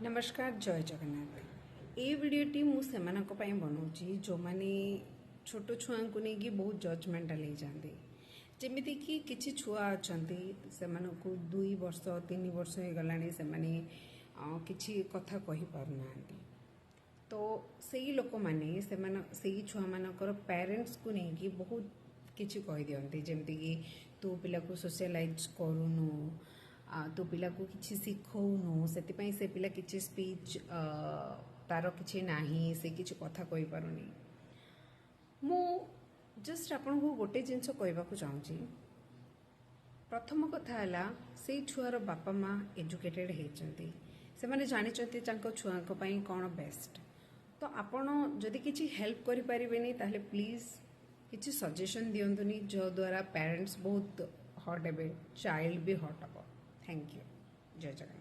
नमस्कार जय जगन्नाथ ये वीडियोटी मुझे बनाऊँगी जो मैंने छोट छुआ को लेकिन बहुत जजमेंटाल हो जाती जमीती कि किसी छुआ अच्छा से 2 वर्ष 3 वर्ष हो गला से किसी कथा कही पारना तो सही लोक मैंने से छुआ मानकर पेरेंट्स को लेकिन बहुत किसी कही दिखती जमती कि तू पिला को सोशलाइज करूनु तू पिला को किसी शिखौनु से पिला किसी स्पीच तार किसी ना से किसी कथा कही पारुनी मु जस्ट आपन को गोटे जिनस कहवाक चाहूँगी प्रथम कथा है से छुआर बापा माँ एजुकेटेड होती से मैंने जानी छुआ कौन बेस्ट तो आपण जदि किसी हेल्प करें ताहले प्लीज किसी सजेशन दिंतुनि जो द्वारा पेरेंट्स बहुत हट हे चाइल्ड भी हट हे थैंक यू जय जगन्नाथ।